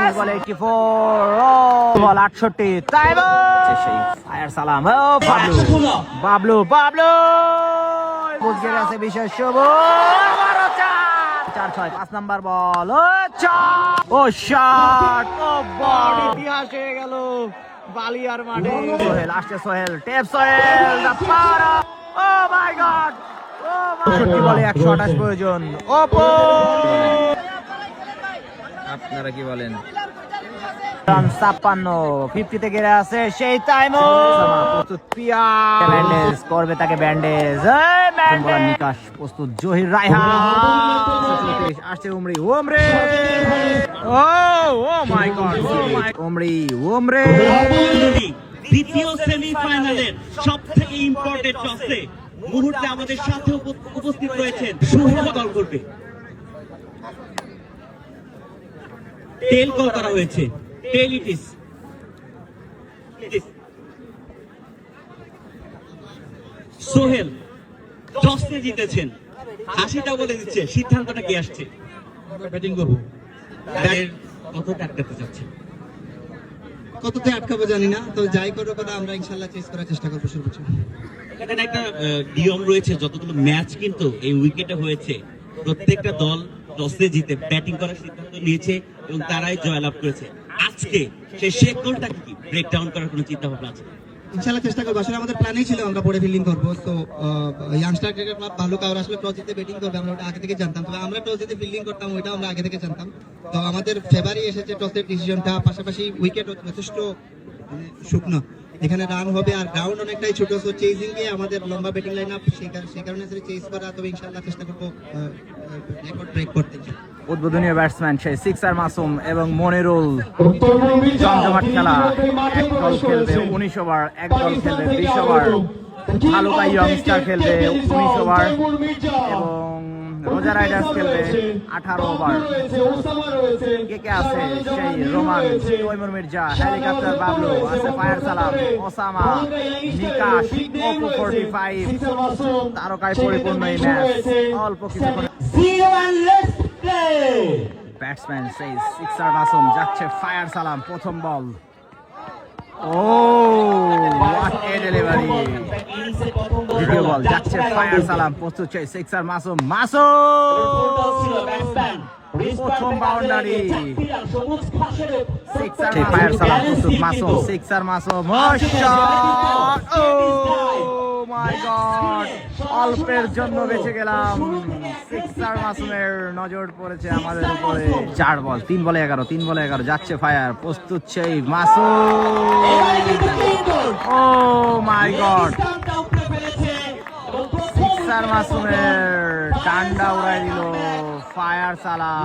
19 বলে 84 বল 68 টাইম সেই ফায়ার সালাম ও বাবলু বুঝে গেছে বিশেষ শুভ 4-6 5 নাম্বার বল ও শট ও বল ইতিহাস হয়ে গেল বালিয়ার মাঠে সোহেল আসছে সোহেল টেপ সোহেল পারা ও মাই গড ও 62 বলে 128 প্রয়োজন ওপো আপনারা কি বলেন 56 50 তে গেড়ে আছে সেই টাইমও প্রস্তুত পিয়া ব্যান্ডেজ করবে তাকে ব্যান্ডেজ নিকাশ প্রস্তুত জহির রায়হান আসছে উমরি ও মাই গড উমরি দ্বিতীয় সেমিফাইনালের সবথেকে ইম্পর্টেন্ট টসে মুহূর্তে আমাদের সাথে উপস্থিত রয়েছেন সোহেল কল করবে টেল কল করা হয়েছে টেল ইট ইজ সোহেল টসে জিতেছেন হাসিটা বলে দিচ্ছে সিদ্ধান্তটা কি আসছে ব্যাটিং করব কতটা আটকাতে চাচ্ছে কততে আটকাবো জানি না তো যাই করো কথা আমরা ইনশাআল্লাহ চেস করার চেষ্টা করবো সর্বোচ্চ এখানে একটা নিয়ম রয়েছে যতগুলো ম্যাচ কিন্তু এই উইকেটে হয়েছে প্রত্যেকটা দল টসে জিতে ব্যাটিং করার সিদ্ধান্ত নিয়েছে এবং তারাই জয়লাভ করেছে আজকে সেই শেকলটা কি ব্রেকডাউন করার কোনো চিন্তা ভাবনা আছে ইনশাআল্লাহ চেষ্টা করবো আসলে আমাদের প্ল্যানেই ছিল আমরা পরে ফিল্ডিং করবো তো ইয়াংস্টার ক্রিকেট ক্লাব ভালো কাউর আসলে টস জিতে ব্যাটিং করবে আমরা ওটা আগে থেকে জানতাম তবে আমরা টস জিতে ফিল্ডিং করতাম ওইটা আমরা আগে থেকে জানতাম তো আমাদের ফেভারই এসেছে টসের ডিসিশনটা পাশাপাশি উইকেট যথেষ্ট শুকনো এখানে রান হবে আর গ্রাউন্ড অনেকটাই ছোট সো চেজিং এ আমাদের লম্বা ব্যাটিং লাইন আপ সেই কারণে চেজ করা তবে ইনশাআল্লাহ চেষ্টা করবো রেকর্ড ব্রেক করতে উদ্বোধনীয় ব্যাটসম্যান সেই সিক্সার মাসুম এবং মনিরুল জমজমাট খেলা এক দল খেলবে 19 ওভার এক দল খেলবে 20 ওভার হালুকা ইয়ংস্টার খেলবে 19 ওভার এবং রোজা রাইডার্স খেলবে 18 ওভার কে আছে সেই রোমান তৈমুর মির্জা হেলিকপ্টার বাবলু আছে ফায়ার সালাম ওসামা নিকাশ ওপো 45 তারকায় পরিপূর্ণ এই ম্যাচ অল্প কিছুক্ষণ ব্যাটসম্যান সেই সিক্সার মাসুম যাচ্ছে ফায়ার সালাম প্রথম বল ও হোয়াট এ ডেলিভারি দ্বিতীয় বল যাচ্ছে ফায়ার সালাম প্রস্তুত সেই সিক্সার মাসুম প্রথম বাউন্ডারি সিক্সার ফায়ার সালাম প্রস্তুত মাসুম সিক্সার মাসুম ও মাই গড অল্পের জন্য বেঁচে গেলাম সিক্সার মাসুমের নজর পড়েছে আমাদের উপরে 4 বল 3 বলে 11 যাচ্ছে ফায়ার প্রস্তুত সেই মাসুম ও মাই গড সিক্সার মাসুমের ডান্ডা উড়াই দিল ফায়ার সালাম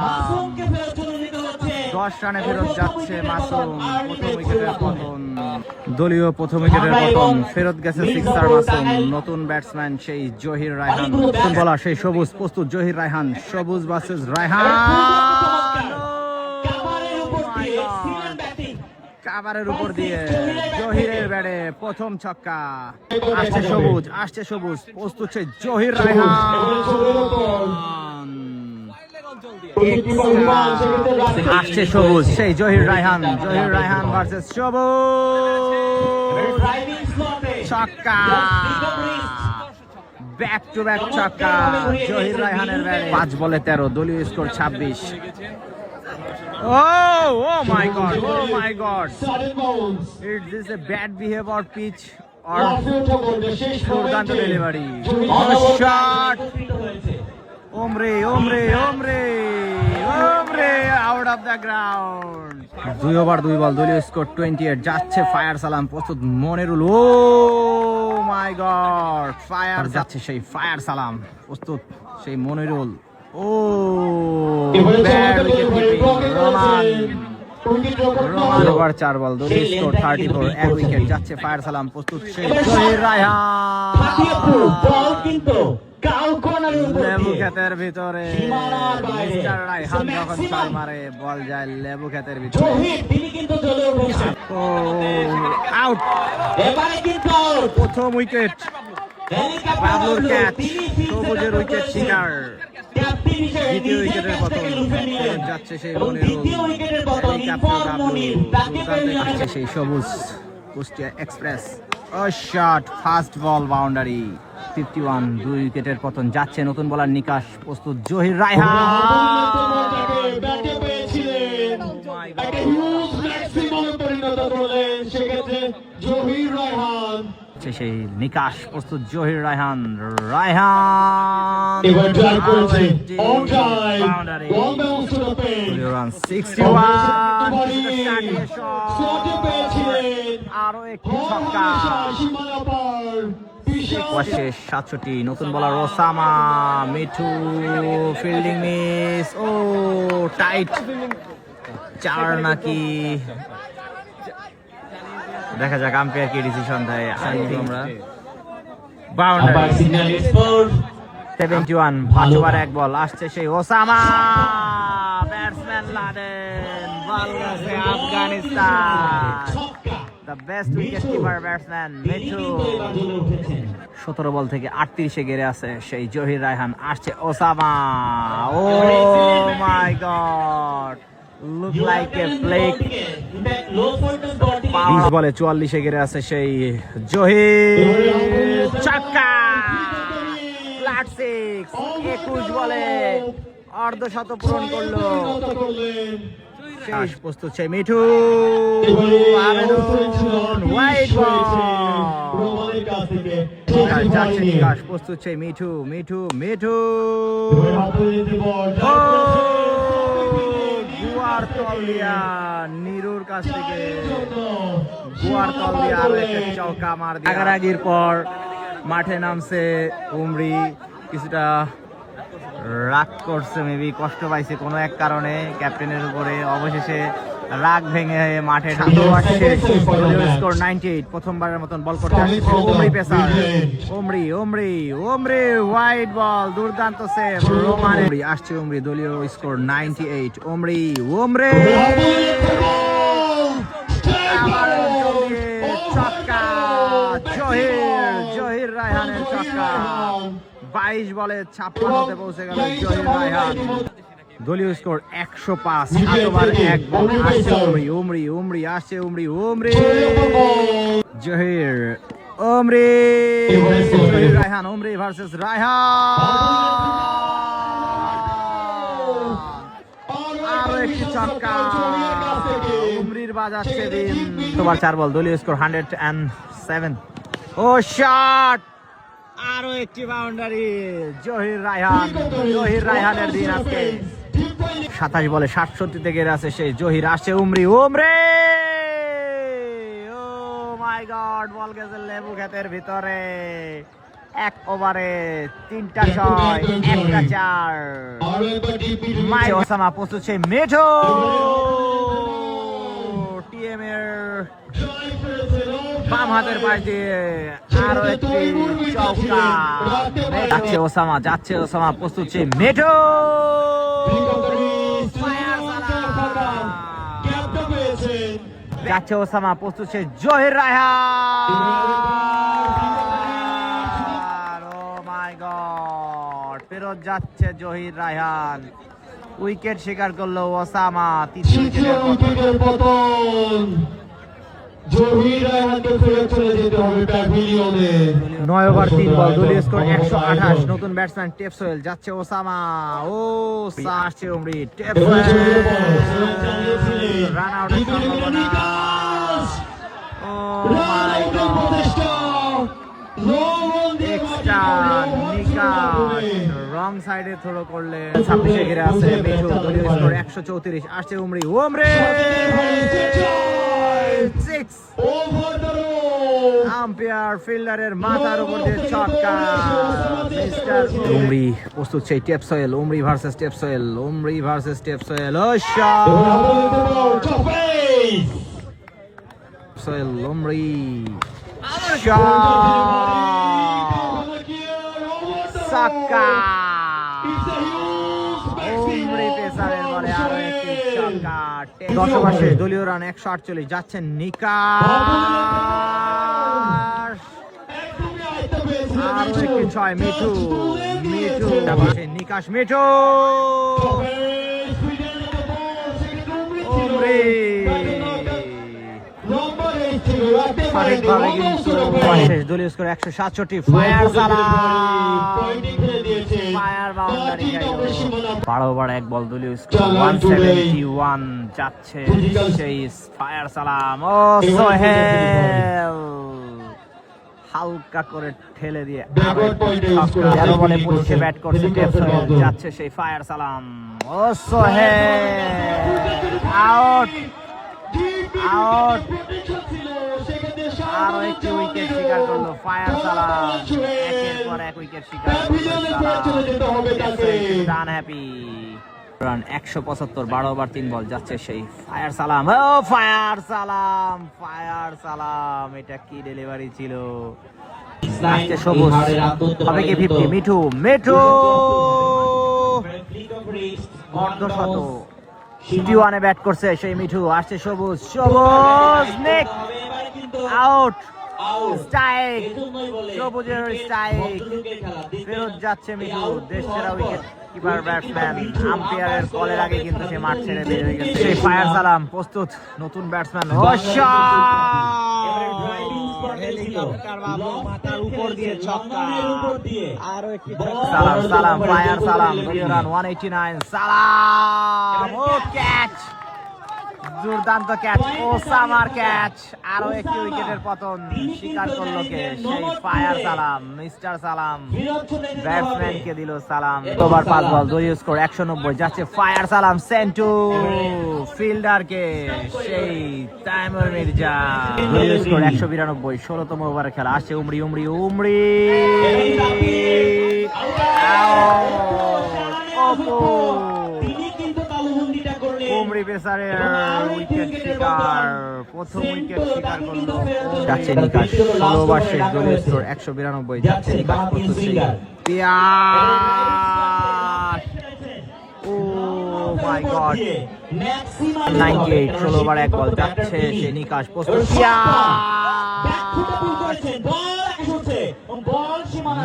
10 রানে ফেরত যাচ্ছে মাসুম প্রথম উইকেটের পতন দলীয় প্রথম উইকেটের পতন ফেরত গেছে সিক্সার মাসুম নতুন ব্যাটসম্যান সেই জহির রায়হান নতুন বলার সেই সবুজ প্রস্তুত জহির রায়হান সবুজ ভার্সেস রায়হান কাভারের উপর দিয়ে জহিরের ব্যাটে প্রথম ছক্কা আসছে সবুজ প্রস্তুত সেই জহির রায়হান আসছে সবুজ সেই জহির রায়হান ভার্সেস সবুজ ছক্কা ব্যাক টু ব্যাক ছক্কা জহির রায়হানের ব্যাটে 5 বলে 13 দলীয় score 26 Oh my god is this a bad behavior pitch or দুর্দান্ত ডেলিভারি শট ওমরে out of the ground 2 over 2 বল দলীয় স্কোর 28 যাচ্ছে ফায়ার সালাম প্রস্তুত মনিরুল ও মাই গড ফায়ার যাচ্ছে সেই ফায়ার সালাম প্রস্তুত সেই মনিরুল ও রোমান ওভার 4 বল দলীয় স্কোর 34 এক উইকেট যাচ্ছে ফায়ার সালাম প্রস্তুত সেই জহির রায়হান লেবু ক্ষেতের ভিতরে মিস্টার রায়হান যখন ছয় মারে বল যায় লেবু ক্ষেতের ভিতরে আউট প্রথম উইকেট বাবলুর ক্যাচ সবুজের উইকেট শিকার ক্যাপ্টেন হিসেবে দ্বিতীয় নিজে উইকেটের ম্যাচটাকে পতন লুফে নিলেন যাচ্ছে সেই এবং মনিরুল, দ্বিতীয় উইকেটের পতন ক্যাপ্টেন ইরফান মনির তাকে আসছে সেই সবুজ কুষ্টিয়া এক্সপ্রেস। ও শট, ফার্স্ট বল বাউন্ডারি, 51। 2 উইকেটের পতন যাচ্ছে নতুন বলার নিকাশ, প্রস্তুত জহির রায়হান। ব্যাটে পেয়েছিলেন, একটা হিউজ ম্যাক্সিমামে পরিণত করলেন সেক্ষেত্রে জহির রায়হান। সেই নিকাশ, প্রস্তুত জহির রায়হান। রায়হান এবার ড্রাইভ করেছে on drive, boundary, ball bounce to the pen. Run 61। শটে পেয়েছিলেন আরো একটি ছক্কা, সীমানা পার, বিশাল শেষ 67। নতুন বলার ওসামা, মিঠু ফিল্ডিং মিস। ও টাইট, 4 নাকি, দেখা যাক আম্পায়ার কি ডিসিশন দেয়। আমরা বাউন্ডারি, আবার সিগন্যাল স্পোর্ট 71। 5 ওভার 1 বল, আসছে সেই ওসামা, ব্যাটসম্যান লাদেন, বল গেছে Afghanistan. The best wicket keeper batsman Mithu. 17 ball থেকে 38-এ গেড়ে আছে সেই জহির রায়হান, আসছে Osama. Oh my god, look like a flake. 20 বলে 44-এ গেড়ে আছে সেই জহির, ছক্কা, ফ্ল্যাট 6। 21 বলে অর্ধশত পূরণ করলো। শেষ প্রস্তুত সেই মিঠু, আবেদন, হোয়াইট বল। রোমানের কাছ থেকে যাচ্ছে নিকাশ, প্রস্তুত সেই মিঠু, মিঠু মিঠু। ও গুয়ার তল দিয়া নিরুর কাছ থেকে, গুয়ার তল দিয়া আরো একটা চৌকা মার দিয়ে আগারাগির পর মাঠে নামছে উমরি। কিছুটা রাগ করছে, মেবি কষ্ট পাইছে কোনো এক কারণে ক্যাপ্টেনের উপরে। অবশেষে রাগ ভেঙে মাঠে স্কোর 98। প্রথমবারের মতন বল করতে আসছে উমরি পেসার, উমরি উমরি উমরি, হোয়াইট বল, দুর্দান্ত সেভ রোমানের। আসছে উমরি, দলীয় স্কোর 98। উমরি উমরি, ছক্কা, জহির, জহির রায়হানের ছক্কা। 22 বলে 56-তে পৌঁছে গেল জহির রায়হান। দলীয় স্কোর 105। 7 ওভার 1 বল, আসছে উমরি, উমরি উমরি, আসছে উমরি উমরি, জহির উমরি, জহির রায়হান, উমরি ভার্সেস রায়হান। আরো একটি ছক্কা, উমরির বাজাচ্ছে দিন। তোমার 4 বল, দলীয় স্কোর 107। ও শট, আরো একটি বাউন্ডারি, জহির রায়হান, জহির রায়হানের দিন আজকে। 27 বলে 67-তে গেড়ে আছে সেই জহির, আসছে উমরি উমরি। ও মাই গড, বল গেছে লেবু ক্ষেতের ভিতরে। 1 ওভারে 3টা 6, 1টা 4। মাই ওসামা, প্রস্তুত সেই মিঠু, টিএম এর বাম হাতের পাশ দিয়ে আরো একটি চৌকা। যাচ্ছে ওসামা, যাচ্ছে ওসামা, প্রস্তুত সেই মিঠু, যাচ্ছে ওসামা, প্রস্তুত সেই জহির রায়হান। ও মাই গড, ফেরত যাচ্ছে জহির রায়হান। উইকেট শিকার করলো ওসামা। তৃতীয় উইকেটের পতন, জহির রায়হানকে ফেরত চলে যেতে হবে প্যাভিলিয়নে। 9 ওভার 3 বল, দলীয় স্কোর 128। নতুন ব্যাটসম্যান টেপসোয়েল, যাচ্ছে ওসামা। ও আসছে উমরি, টেপসোয়েল, রান আউটের সম্ভাবনা। ও মাই গড, এক্সট্রা নিকাশ, রং সাইডে থ্রো করলেন। 26-এ ঘিরে আছে মিঠু, দলীয় স্কোর 134। আসছে উমরি উমরি, 6। আম্পায়ার ফিল্ডারের মাথার উপর দিয়ে ছক্কা। মিস্টার উমরি, প্রস্তুত সেই টেপসোয়েল, উমরি ভার্সেস টেপসোয়েল, উমরি ভার্সেস টেপসোয়েল। ও শট, টেপসোয়েল উমরি, ছক্কা। উমরি পেসারের বলে আরো একটি ছক্কা। 10 ওভার শেষ, দলীয় রান 148। যাচ্ছেন নিকাশ, আরো একটি ছয় মিঠু মিঠু সেই নিকাশ মিঠু উমরি সঠিকভাবে কিন্তু শেষ দলীয় score 167 fire fire boundary 12 over 1 বল দলীয় স্কোর 171 যাচ্ছে সেই ফায়ার সালাম ও সোহেল হালকা করে ঠেলে দিয়ে 13 বলে 25 ব্যাট করছে সোহেল যাচ্ছে সেই ফায়ার সালাম ও সোহেল আউট আউট আরো একটি উইকেট শিকার করলো ফায়ার সালাম একের পর এক উইকেট শিকার রান হ্যাপি রান 175 12 ওভার 3 বল যাচ্ছে সেই ফায়ার সালাম ও ফায়ার সালাম এটা কি ডেলিভারি ছিল আজকে সবুজ হবে কি 50 মিঠু মিঠু অর্ধশত 51 ব্যাট করছে সেই মিঠু আসছে সবুজ নেক আউট স্ট্রাইক সবুজের স্ট্রাইক ফেরত যাচ্ছে মিঠু দেশ সেরা উইকেট কিপার ব্যাটসম্যান আম্পায়ারের কলের আগে কিন্তু সে মাঠ ছেড়ে বের হয়ে গেছে সেই ফায়ার সালাম প্রস্তুত নতুন ব্যাটসম্যান হেলিকপ্টার বাবু মাথার উপর দিয়ে ছক্কা আরো একটি সালাম ফায়ার সালাম রান 189 সালাম ও ক্যাচ দুর্দান্ত ক্যাচ ওসামার ক্যাচ আরো একটি উইকেটের পতন স্বীকার করলো কে সেই ফায়ার সালাম মিস্টার সালাম ব্যাটসম্যানকে দিল সালাম ওভার 5 বল দলীয় স্কোর 190 যাচ্ছে ফায়ার সালাম সেন্টু ফিল্ডারকে সেই তাইমুর মির্জা দলীয় স্কোর 192 16তম ওভারে খেলা আসছে উমরি উমরি পেসারের উইকেট শিকার প্রথম উইকেট শিকার করলো যাচ্ছে নিকাশ 16 ওভার শেষ দলীয় স্কোর 192 যাচ্ছে নিকাশ প্রস্তুত পিয়াস ও মাই গড 98 16 ওভার 1 বল যাচ্ছে সে নিকাশ প্রস্তুত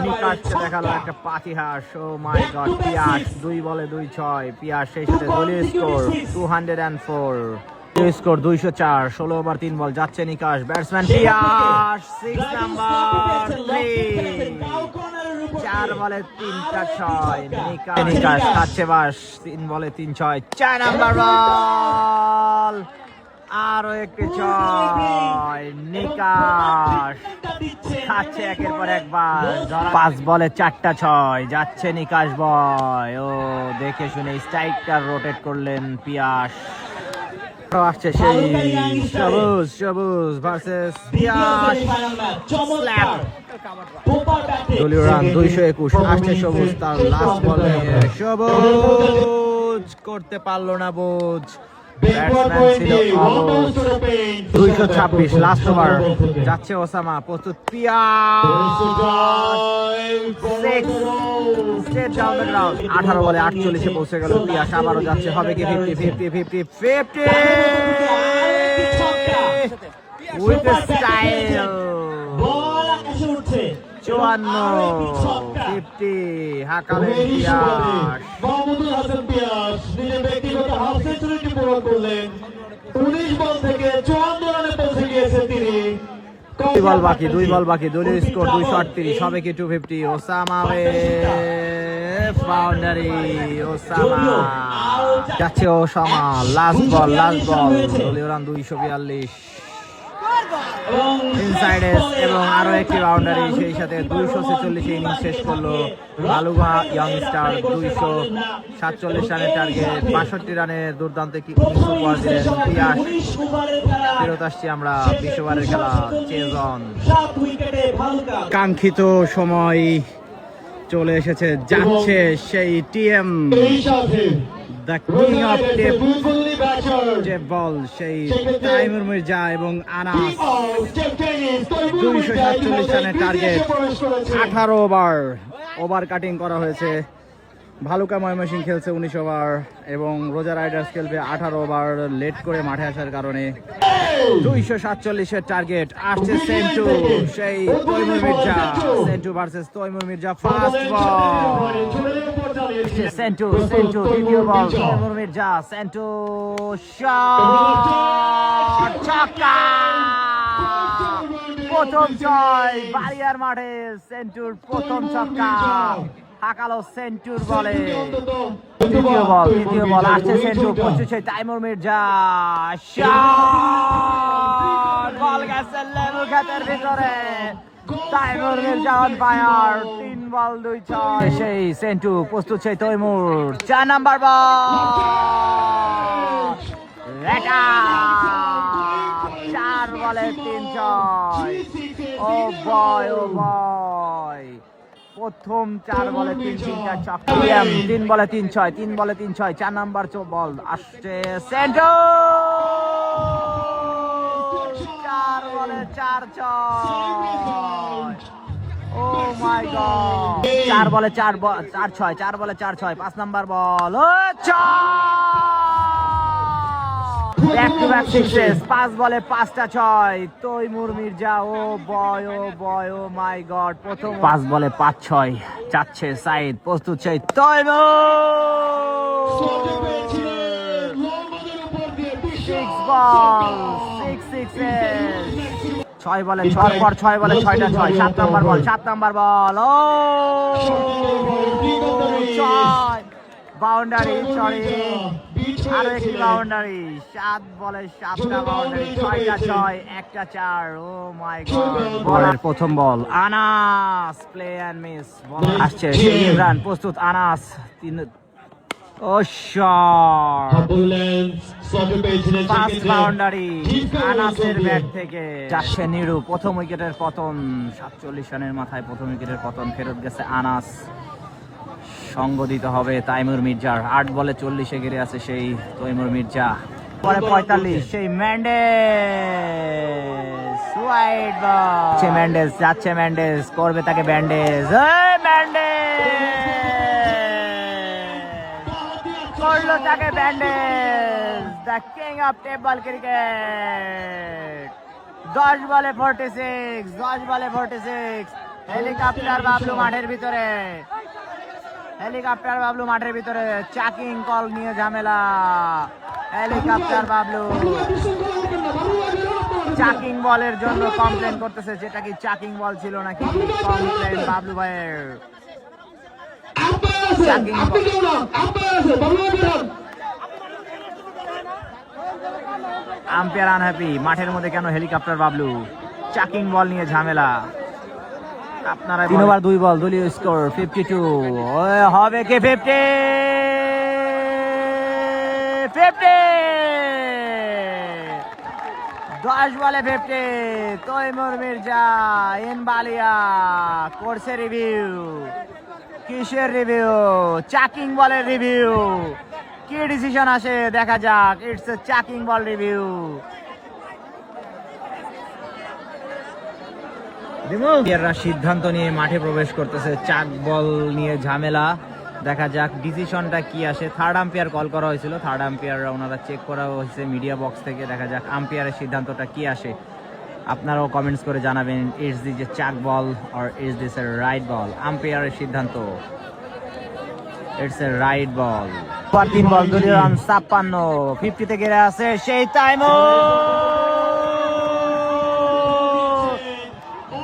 নিকাশকে দেখালো একটা পাতিহাস ও মাই গড পিয়াস 2 বলে 2-6 পিয়াস সেই সাথে দলীয় স্কোর 204 দলীয় স্কোর 204 16 ওভার 3 বল যাচ্ছে নিকাশ ব্যাটসম্যান পিয়াস 6 নাম্বার 4 বলে 3-6 নিকাশ খাচ্ছে বাস 3 বলে 3-6 4 নাম্বার বল আরো একটি 6 নিকাশ খাচ্ছে একের পর একবার 5 বলে 4টা 6 যাচ্ছে নিকাশ বয় ও দেখে শুনে স্ট্রাইকটা রোটেট করলেন পিয়াস আসছে সেই সবুজ ভার্সেস পিয়াস দলীয় রান 221 আসছে সবুজ তার লাস্ট বলে সবুজ করতে পারলো না বুঝ ব্যাটসম্যান ছিল 226 লাস্ট ওভার যাচ্ছে ওসামা প্রস্তুত পিয়াস 18 বলে 48 এ পৌঁছে গেল পিয়াস আবারও যাচ্ছে হবে কি 50 উইথ স্টাইল 54 হাকালেন পিয়াস মাহমুদুল হাসান পিয়াস নিজের ব্যক্তিগত হাফ সেঞ্চুরিটি পূরণ করলেন 19 বল থেকে 54 রানে পৌঁছে গিয়েছেন তিনি 2 বল বাকি দলীয় স্কোর 238 হবে কি 250 ওসামা বাউন্ডারি ওসামা যাচ্ছে ওসামা লাস্ট বল দলীয় রান 242 ইনসাইড এবং আরো একটি বাউন্ডারি সেই সাথে 246 ইনিংস শেষ করলো বালুগা ইয়ংস্টার 247 রানের টার্গেট 62 রানে দুর্দান্ত ইনিংস উপহার দিলেন পিয়াস ফেরত আসছি আমরা 20 ওভারের খেলা চেজ অন কাঙ্ক্ষিত সময় চলে এসেছে যাচ্ছে সেই TM the king of tape ball সেই তাইমুর মির্জা এবং আনাস 247 রানের টার্গেট 18 ওভার কাটিং করা হয়েছে ভালুকা ময়মনসিং খেলছে 19 ওভার এবং রোজা রাইডার্স খেলবে 18 ওভার লেট করে মাঠে আসার কারণে। 247 এর টার্গেট আসছে সেন্টু, সেই তৈমুর মির্জা, সেন্টু ভার্সেস তৈমুর মির্জা। ফার্স্ট বল সেন্টু, দ্বিতীয় বল তৈমুর মির্জা, সেন্টু শট, ছক্কা, প্রথম জয় বালিয়ার মাঠে। সেন্টুর প্রথম ছক্কা হাঁকালো সেন্টুর বলে। তৃতীয় বল আসছে সেন্টু, পড়ছে তৈমুর মির্জা, শট, বল গেছে লেবু ক্ষেতের ভিতরে। তৈমুর মির্জা অন ফায়ার, 3 বল 2 ছয়। সেই সেন্টু প্রস্তুত, সেই তৈমুর 4 নাম্বার বল, এটা 4 বলে 3 ছয়। ও বয় প্রথম 4 বলে 3 ছক্কা। 3 বলে 3 ছয়, 4 নাম্বার বল আসছে সেন্টু, 4 বলে 4 ছয়। ও মাই গড, 4 বলে 4 ছয়, 5 নাম্বার বল, ও ব্যাক টু ব্যাক সিক্সেস, 5 বলে 5টা ছয়। Taimur Mirza, oh boy, oh my god, প্রথম 5 বলে 5 ছয় যাচ্ছে সাইদ, প্রস্তুত সেই তৈমুর, 6 বল 6 সিক্সেস, 6 বলে 6 পর 6 বলে 6টা ছয়। 7 নাম্বার বল, ও ছয়, বাউন্ডারি, সরি আরো একটি বাউন্ডারি। 7 বলে 7টা বাউন্ডারি, 6টা ছয়, 1টা 4। ও মাই গড, বলের প্রথম বল আনাস, প্লে এন্ড মিস, বল আসছে ইমরান, প্রস্তুত আনাস, 3, ও শট, ফার্স্ট বাউন্ডারি আনাসের ব্যাট থেকে। যাচ্ছে নিরু, প্রথম উইকেটের পতন, 47 রানের মাথায় প্রথম উইকেটের পতন, ফেরত গেছে আনাস। সঙ্গ দিতে হবে তৈমুর মির্জার, 8 বলে 40 ঘিরে আছে সেই তৈমুর মির্জা। পরে 45 সেই ম্যান্ডেস, ওয়াইড বল, ম্যান্ডেস করবে তাকে ব্যান্ডেজ, করলো তাকে bandage, the king of table cricket. 10 বলে 46, হেলিকপ্টার বাবলু মাঠের ভিতরে, চাকিং কল নিয়ে ঝামেলা। হেলিকপ্টার বাবলু চাকিং বলের জন্য কমপ্লেন করতেছে, যেটা কি চাকিং বল ছিল নাকি, কমপ্লেন বাবলু ভাইয়ের। চাকিং আম্পায়ার আনহ্যাপি, মাঠের মধ্যে কেন হেলিকপ্টার বাবলু, চাকিং বল নিয়ে ঝামেলা। আপনারা 3 ওভার 2 বল, দলীয় স্কোর 52, হবে কি 50? 10 বলে 50, তৈমুর মির্জা ইন বালিয়া করছে রিভিউ। কিসের রিভিউ? চাকিং বলের রিভিউ। কি ডিসিশন আসে দেখা যাক, it's a sucking ball review. সিদ্ধান্ত নিয়ে মাঠে প্রবেশ করতেছে, চাক বল নিয়ে ঝামেলা, দেখা যাক ডিসিশনটা কি আসে। থার্ড আম্পায়ার কল করা হয়েছিল, থার্ড আম্পায়াররা ওনারা চেক করা হয়েছে মিডিয়া বক্স থেকে, দেখা যাক আম্পায়ারের সিদ্ধান্তটা কি আসে। আপনারাও কমেন্টস করে জানাবেন, it's this a chuck ball or it's this a right ball. আম্পায়ারের সিদ্ধান্ত ইটস এ রাইট বল। 3 বল, দলীয় রান 56, 50 ঘিরে আছে সেই Taimur,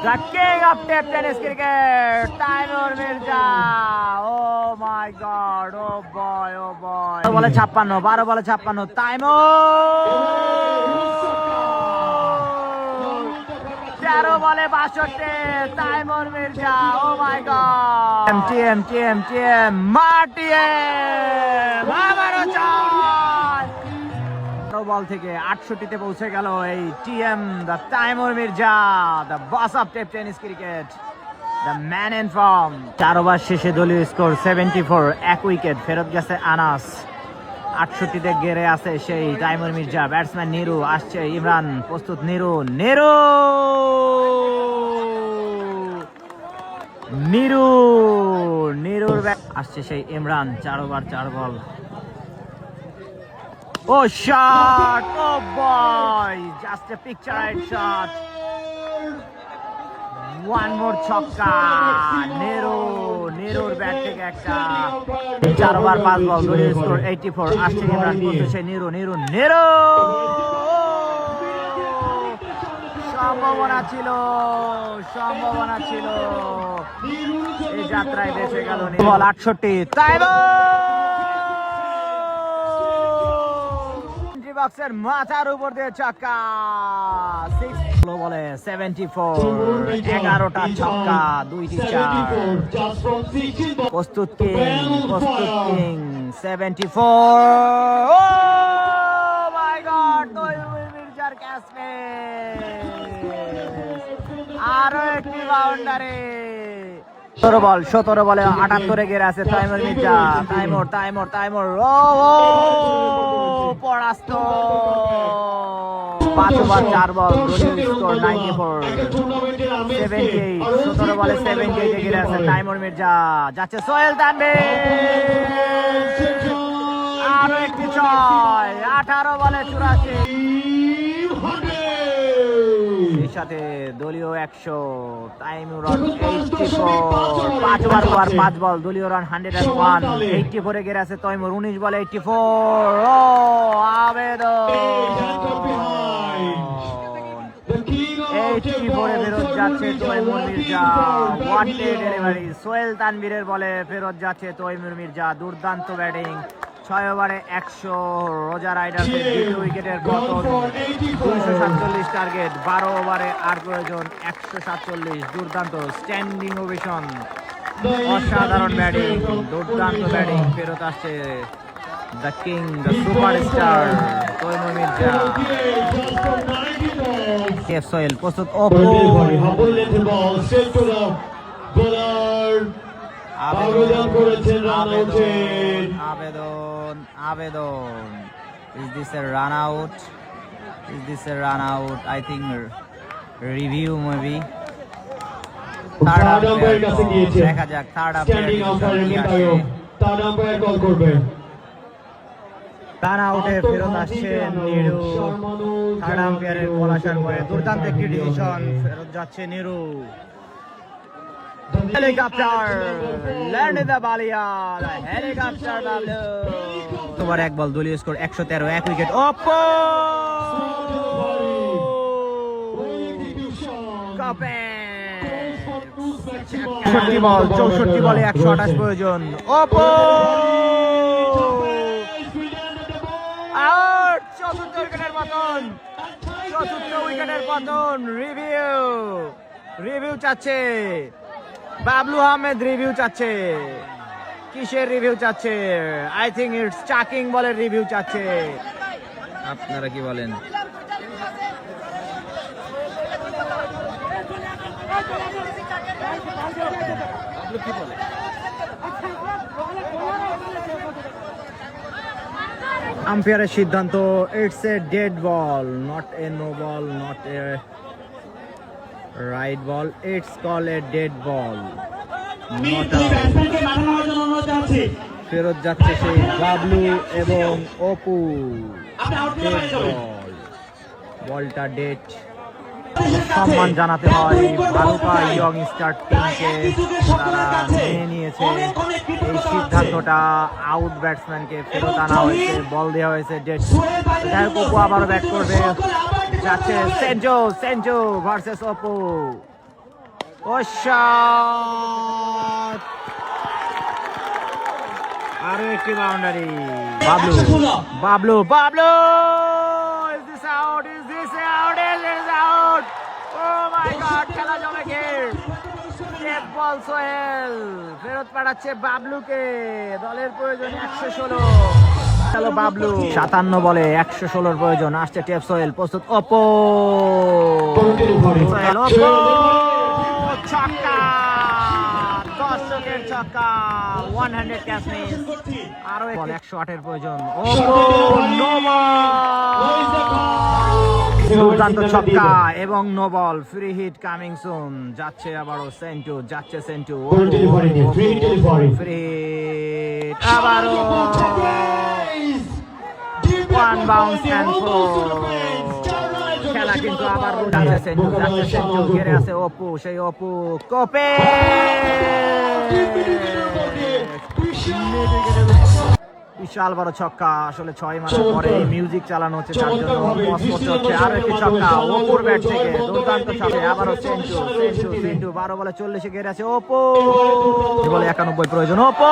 the king of table tennis cricket, Tৈমুর Mirza. Oh my God, oh boy, 12 বলে 56, তৈমুর, 13 বলে 62, Taimur Mirza. Oh my God, TM, মাটিএম, আবারও চার। বল থেকে 68-তে পৌঁছে গেল এই টিএম, the Taimur Mirza, the boss of tape tennis cricket, the man in form. 4 over শেষে দলীয় স্কোর 74, 1 উইকেট, ফেরত গেছে আনাস। 68-তে গেড়ে আছে সেই তৈমুর মির্জা। ব্যাটসম্যান নিরু, আসছে ইমরান, প্রস্তুত নিরুর আসছে সেই Imran, 4 over 4 ball. O shot, O boy, just a পিকচারাইট shot. One more ছক্কা, নেরোর ব্যাট থেকে একটা 4 ওভার 5 বল, দলীয় স্কোর 84। আসছে ইমরান, বলছে নেরো। সম্ভাবনা ছিল এই যাত্রায় বেঁচে গেল। বল 68, বক্সের মাথার উপর দিয়ে ছক্কা। 6 বলে 74, 11টা ছক্কা, 2টি চার। প্রস্তুত king 74। O my god, Taimur মির্জার ক্যাচ মিস। আরো একটি বাউন্ডারি। 17 বলে 78 গেড়ে আছে তৈমুর মির্জা। তাইমুর ও পরাস্ত। 5 ওভার 4 বল, দলীয় স্কোর 94, 78। 17 বলে 78 গেড়ে আছে তৈমুর মির্জা। যাচ্ছে সোহেল তানভীর, আরো একটি 6। 18 বলে 84। এর সাথে দলীয় 100, তাইমুর রান 84। 5 ওভার 5 বল, দলীয় রান 101। 84 গেড়ে আছে তৈমুর। 19 বলে 84। ও আবেদন 84 ফেরত যাচ্ছে তৈমুর মির্জা। One day delivery. সোহেল তানভীরের বলে ফেরত যাচ্ছে তৈমুর মির্জা। দুর্দান্ত ব্যাটিং। 6 ওভারে 100। রোজা রাইডার্সের দ্বিতীয় উইকেটের পতন। 247 টার্গেট, 12 ওভারে আর প্রয়োজন 147। দুর্দান্ত স্ট্যান্ডিং ওভেশন। অসাধারণ ব্যাটিং, দুর্দান্ত ব্যাটিং। ফেরত আসছে the king, the superstar Taimur Mirza. Sohel প্রস্তুত। আবেদন। Is this a run out? I think review maybe. Third আম্পায়ারের কাছে গিয়েছে। দেখা যাক থার্ড স্ট্যান্ডিং আম্পায়ারের নির্ণয়, থার্ড আম্পায়ার কল করবে। রান আউটে ফেরত আসছে নিরু। থার্ড আম্পায়ারের বল আসার পরে দুর্দান্ত একটি ডিসিশন। ফেরত যাচ্ছে Niru. Helicopter land in the Ballia, helicopter Bablu. তোমার 1 বল, দলীয় স্কোর 113, 1 উইকেট। ওপো বল 64 বলে 128 প্রয়োজন। Oppo out. চতুর্থ উইকেটের পতন। রিভিউ চাচ্ছে বাবলু আহমেদ। কিসের রিভিউ চাচ্ছে? আই থিঙ্ক ইটস চাকিং বলের রিভিউ চাচ্ছে। আপনারা কি বলেন? আম্পায়ারের সিদ্ধান্ত, it's a dead ball, not a no ball, not a right ball, it's call a dead ball. ফেরত যাচ্ছে সেই বাবলু এবং অপু। বলটা ডেট। সম্মান জানাতে হয় ভালুকা ইয়ং স্টার টিমকে, তারা মেনে নিয়েছে এই সিদ্ধান্তটা। আউট ব্যাটসম্যানকে ফেরত আনা হয়েছে, বল দেওয়া হয়েছে ডেট। যাই হোক, অপু আবারও ব্যাট করবে। যাচ্ছে Senzo versus Apu. Oh shot, আরো একটি boundary. Bablu is this out? Oh my god, খেলা জমে গেল। ডেড বল সোহেল ফেরত পাঠাচ্ছে বাবলুকে। দলের প্রয়োজন 116। চলো বাবলু। 57 বলে 116 প্রয়োজন। আসছে টেপ সোহেল, প্রস্তুত। ওপো ছক্কা, দর্শকের ছক্কা, 100 ক্যাচ মিস। আরো 108 প্রয়োজন। ওপো নো বল। দুর্দান্ত ছক্কা এবং no ball, free hit coming soon. যাচ্ছে আবারও সেন্টু, যাচ্ছে সেন্টু, ফ্রি হিট আবারও ওয়ান বাউন্স অ্যান্ড খেলা কিন্তু আবার যাচ্ছে সেন্টু, যাচ্ছে সেন্টু, ঘেরে আছে অপু, সেই অপু কোপে বিশাল বড় ছক্কা। আসলে 6 মারার পরে মিউজিক চালানো হচ্ছে, তার জন্য পজ করতে হচ্ছে। আরো একটি ছক্কা অপুর ব্যাট থেকে, দুর্দান্ত ছক্কা। আবারও সেন্টু, সেন্টু, সেন্টু 12 বলে 40 ঘেরে আছে অপু, বলে 91 প্রয়োজন অপু,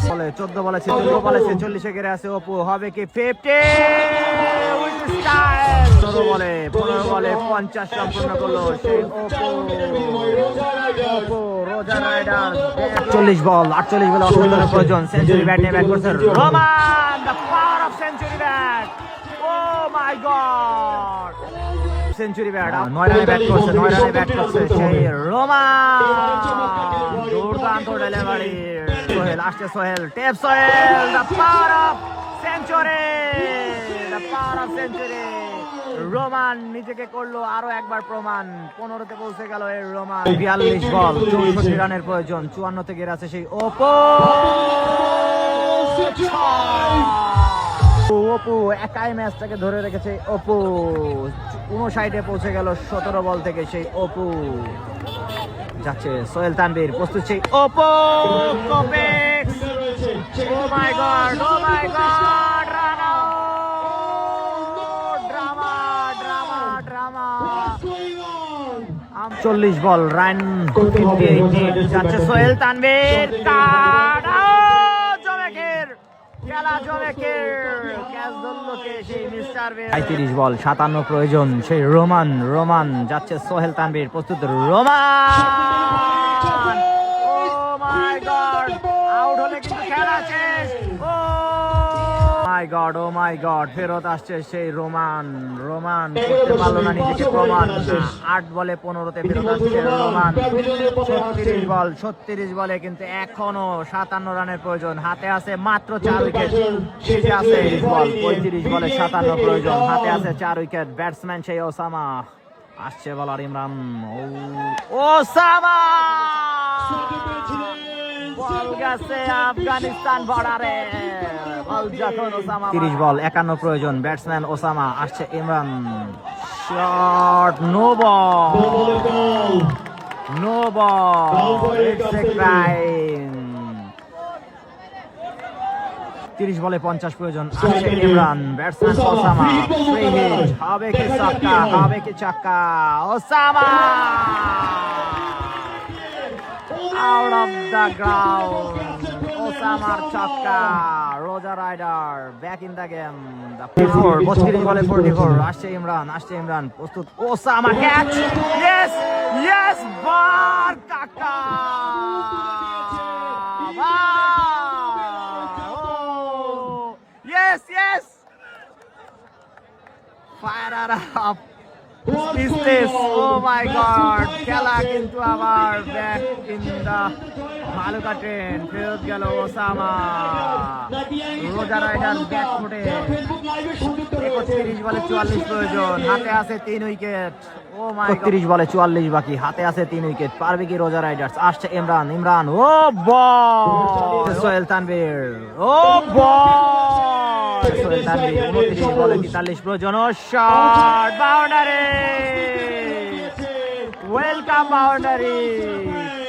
বলে 14 বলে 14 বলে 46 ঘেরে আছে অপু, হবে কি 50? 15 বলে 50 সম্পূর্ণ করলো সেই অপু। রোজা রাইডার 40 বল 48 বলে অসাধারণ প্রয়োজন। সেঞ্চুরি ব্যাট নিয়ে ব্যাট করছে Roman, the power of century bat. Oh my god, century bat 9 রানে ব্যাট করছে, 9 রানে ব্যাট করছে সেই রোমান। দুর্দান্ত ডেলিভারি, সোহেল আসছে, Sohel tape, Sohel the power of century, the power of century. Roman নিজেকে করলো আরো একবার প্রমাণ। 15তে পৌঁছে গেল এই রোমান। 42 বল 64 রানের প্রয়োজন। 54 থেকে আছে সেই অপু, অপু একাই ম্যাচটাকে ধরে রেখেছে অপু। 59-এ পৌঁছে গেল 17 বল থেকে সেই অপু। যাচ্ছে সোহেল তানভীর, প্রস্তুত সেই অপু, কোপেক্স, oh my god, oh my god, run out, drama, drama, drama. 40 ball run 58, যাচ্ছে সোহেল তানভীর, কাট আউট, জমেকের খেলা, জমেকের ক্যাচ ধরলো কে সেই মিস্টার বের। 35 বল 57 প্রয়োজন সেই রোমান, রোমান যাচ্ছে সোহেল তানভীর, প্রস্তুত Roman, O my god, out হলে কিন্তু খেলা শেষ। ও my god, oh my god, ফেরত আসছে সেই রোমান, রোমান করতে পারলো না নিজেকে প্রমাণ। 8 বলে 15তে ফেরত আসছে রোমান। 36 বলে কিন্তু এখনো 57 রানের প্রয়োজন। হাতে আছে মাত্র 4 উইকেট, শেষে আছে 30 বল, 35 বলে 57 প্রয়োজন, হাতে আছে 4 উইকেট। ব্যাটসম্যান সেই ওসামা, আসছে বলার ইমরান, ওসামা বল গেছে আফগানিস্তান বর্ডারে, বল যখন ওসামা। 30 বল 51 প্রয়োজন, ব্যাটসম্যান ওসামা, আসছে Imran, shot, no ball, no ball, it's a crime. 30 বলে 50 প্রয়োজন, আসছে Imran, batsman Osama, free hit, হবে কি ছক্কা, হবে কি ছক্কা, Osama out of the ground, ওসামার ছক্কা, রোজা rider back in the game. 32 বলে 44, আসছে ইমরান, আসছে ইমরান, প্রস্তুত ওসামা, ক্যাচ, ইয়েস, ইয়েস, বার কাকা, yes, yes, fire up, oh my god, খেলা কিন্তু আবার back in the Bhaluka train, ফেরত গেল ওসামা। রোজা রাইডার ব্যাক ফুটে 31 বলে 44 প্রয়োজন, হাতে আছে 3 উইকেট। ও মাই গড, 31 বলে 44 বাকি, হাতে আছে 3 উইকেট, পারবে কি রোজা রাইডার্স? আসছে ইমরান, ইমরান, ও বল, সোহেল তানভীর, ও বল, সোহেল তানভীর 29 বলে 43 প্রয়োজন, oh shot, boundary, welcome boundary,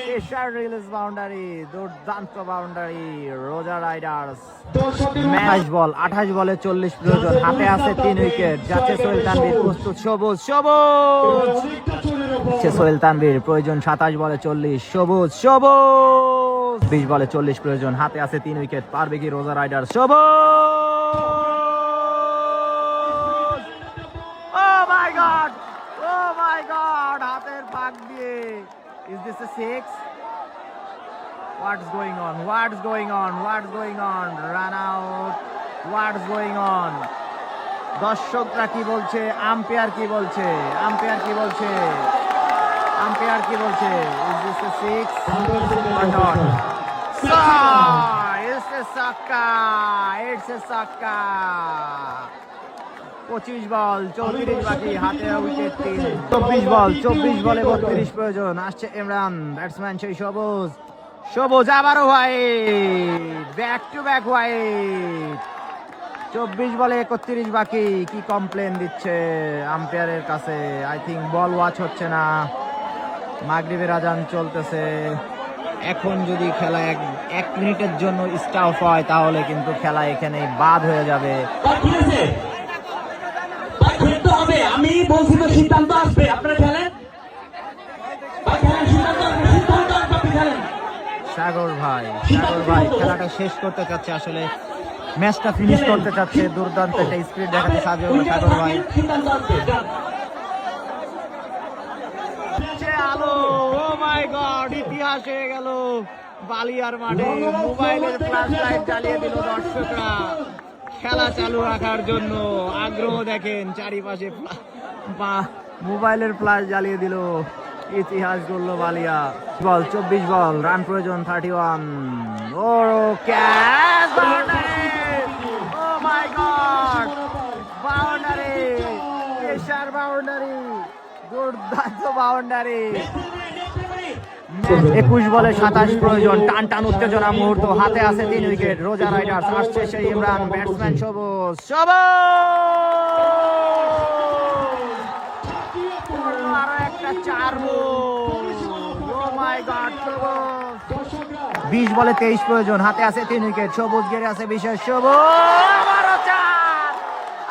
pressure release boundary, দুর্দান্ত বাউন্ডারি, রোজা রাইডার্স। 28 বলে 40 প্রয়োজন, হাতে আছে 3 উইকেট, যাচ্ছে সোহেল তানভীর, প্রস্তুত সবুজ, সবুজ, সোহেল তানভীর, প্রয়োজন 27 বলে 40, সবুজ, সবুজ, 20 বলে 40 প্রয়োজন, হাতে আছে 3 উইকেট, পারবে কি রোজা রাইডার? সবুজ, ও my god, oh my god, হাতের পাক দিয়ে, is this a 6? What's going on? What's going on? What's going on? Run out. What's going on? দর্শকরা কি বলছে, আম্পায়ার কি বলছে, আম্পায়ার কি বলছে, আম্পায়ার কি বলছে? Is this a 6 or not? It's a এ ছক্কা, ইটস এ ছক্কা। 25 বল 34 বাকি, হাতে উইকেট 3। 24 বলে 32 প্রয়োজন। আসছে ইমরান, ব্যাটসম্যান সেই সবুজ। সবুজ আবারও white, back to back white. 24 বলে 31 বাকি। কি কমপ্লেন দিচ্ছে আম্পায়ারের কাছে? আই থিঙ্ক বল ওয়াচ হচ্ছে না। মাগরিবের আজান চলতেছে। এখন যদি খেলা এক মিনিটের জন্য স্টপ হয় তাহলে কিন্তু খেলা এখানে বাদ হয়ে যাবে। ঠিক আছে, খেলতে হবে। আমি বলছি তো সিদ্ধান্ত আসবে, আপনারা খেলেন। সিদ্ধান্ত আসবে, আপনি খেলেন। সাগর ভাই খেলাটা শেষ করতে চাচ্ছে, আসলে ম্যাচটা ফিনিশ করতে চাচ্ছে। দুর্দান্ত একটা স্পিড দেখাচ্ছে সাগর ভাই। সিদ্ধান্ত আসবে, যান। আলো, ও মাই গড, ইতিহাস হয়ে গেল বালিয়ার মাঠে। মোবাইলের ফ্ল্যাশ লাইট জ্বালিয়ে দিল দর্শকরা খেলা চালু রাখার জন্য। আগ্রহ দেখেন চারিপাশে, মোবাইলের ফ্ল্যাশ জ্বালিয়ে দিল। ইতিহাস গড়ল বালিয়া। 24 বল, রান প্রয়োজন 31। ও catch, O my god, boundary, পেশার বাউন্ডারি, দুর্দান্ত বাউন্ডারি। 21 বলে 27 প্রয়োজন। টান টান উত্তেজনা মুহূর্ত, হাতে আছে 3 উইকেট। রোজা রাইডার্স, আসছে সেই ইমরান, ব্যাটসম্যান সবুজ। আরো একটা 4 বল, ও মাই গড, 20 বলে 23 প্রয়োজন, হাতে আছে 3 উইকেট। সবুজ গেড়ে আছে বিশেষ। সবুজ আবারও 4,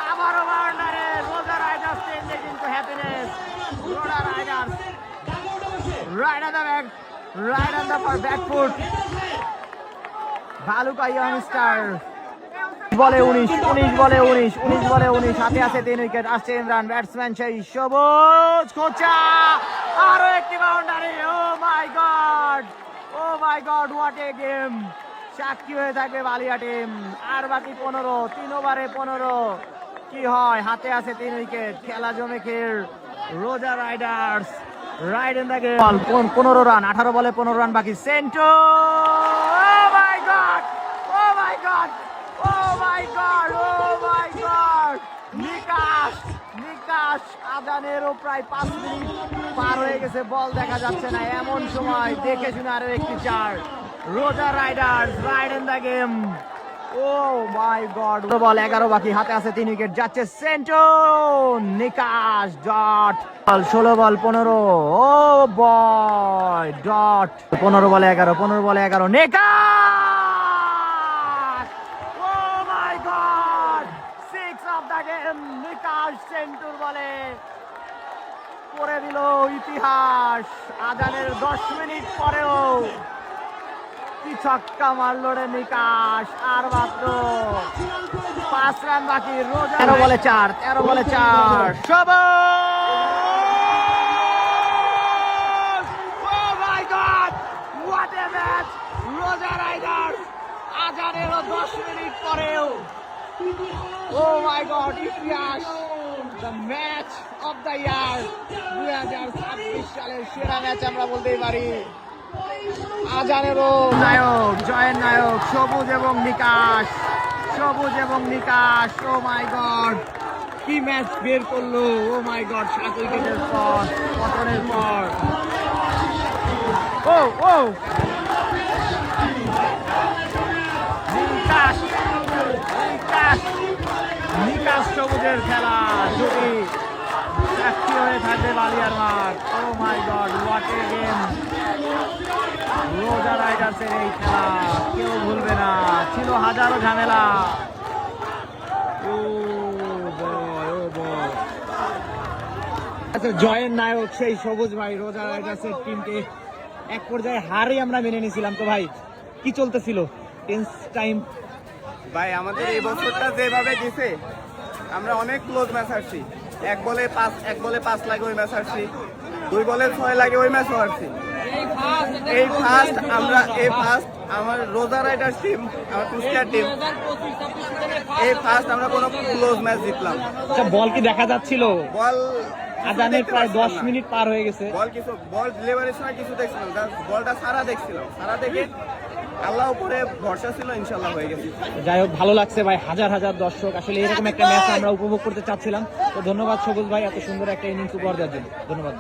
আবারও boundary. Roza Riders changing into happiness. রোজা Riders right on the back, right on the back foot. Bhaluka ইয়ংস্টার। বলে 19 বলে 19, হাতে আছে 3 উইকেট। আসছে ইমরান, ব্যাটসম্যান সেই সবুজ। খোঁচা, আরো একটি boundary. Oh my god, what a game. সাক্ষী হয়ে থাকবে বালিয়া টিম। আর বাকি 15, 3 ওভারে 15। কি হয়? হাতে আছে 3 উইকেট। খেলা জমে খেল রোজা Riders. Right in the game. 15 run, 18 বলে 15 রান বাকি। CENTO, O my god, oh my god, oh my god, oh my god. নিকাশ। আজানেরও প্রায় 5 মিনিট পার হয়ে গেছে, বল দেখা যাচ্ছে না। এমন সময় দেখে শুনে আরো একটি 4। Roza Riders right in the game. Oh my god, ball 11 বাকি, হাতে আছে 3 উইকেট। যাচ্ছে সেন্টো, নিকাশ, ডট। 16 বল 15, ও বয়, ডট। 15 বলে 11, নিকাশ। ও my god, 6 of the game. নিকাশ সেন্টুর বলে করে দিল ইতিহাস। আজানের 10 মিনিট পরেও কি ছক্কা মারলো রে নিকাশ। আর মাত্র 5 রান বাকি। রোজা 13 বলে 4, সবুজ। ও my god, what A match. রোজা রাইডার্স আজানেরও 10 মিনিট পরেও, ও মাই গড, ইতিহাস। The match of the year 2026 সালের সেরা ম্যাচ আমরা বলতেই পারি। আজানেরও নায়ক, জয়ের নায়ক সবুজ এবং নিকাশ। ও মাই গড, কি ম্যাচ বের করলো। ও মাই গড, 7 উইকেটের পর, পতনের পর। ও নিকাশ সবুজের খেলা যদি সাক্ষী হয়ে থাকবে বালিয়ার মাঠ। ও my god, what a game. রোজা রাইডার্সের এই খেলা কেউ ভুলবে না। ছিল হাজারো ঝামেলা। ও বয়। আচ্ছা, জয়ের নায়ক সেই সবুজ ভাই রোজা রাইডার্সের টিমকে এক পর্যায়ে হারে আমরা মেনে নিয়েছিলাম। তো ভাই, কি চলতেছিল টেন্স টাইম? ভাই, আমাদের এই বছরটা যেভাবে গেছে, আমরা অনেক ক্লোজ ম্যাচ হারছি। এক বলে 5 লাগে ওই ম্যাচ হারছি, 2 বলে 6 লাগে ওই ম্যাচ হারছি। আমার রোজা রাইডার্স টিম, আমার কুষ্টিয়ার টিম, এই ফার্স্ট আমরা কোনো ক্লোজ ম্যাচ জিতলাম। আচ্ছা, বল কি দেখা যাচ্ছিল? বল আজানের প্রায় 10 মিনিট পার হয়ে গেছে। বল ডেলিভারির সময় কিছু দেখছিলাম, বলটা সারা দেখছিলাম, সারা দেখে আল্লাহ উপরে ভরসা ছিল, ইনশাল্লাহ হয়ে গেছে। যাই হোক, ভালো লাগছে ভাই, হাজার হাজার দর্শক, আসলে এরকম একটা ম্যাচ আমরা উপভোগ করতে চাচ্ছিলাম। তো ধন্যবাদ সবুজ ভাই এত সুন্দর একটা ইনিংস উপহার দেওয়ার জন্য, ধন্যবাদ।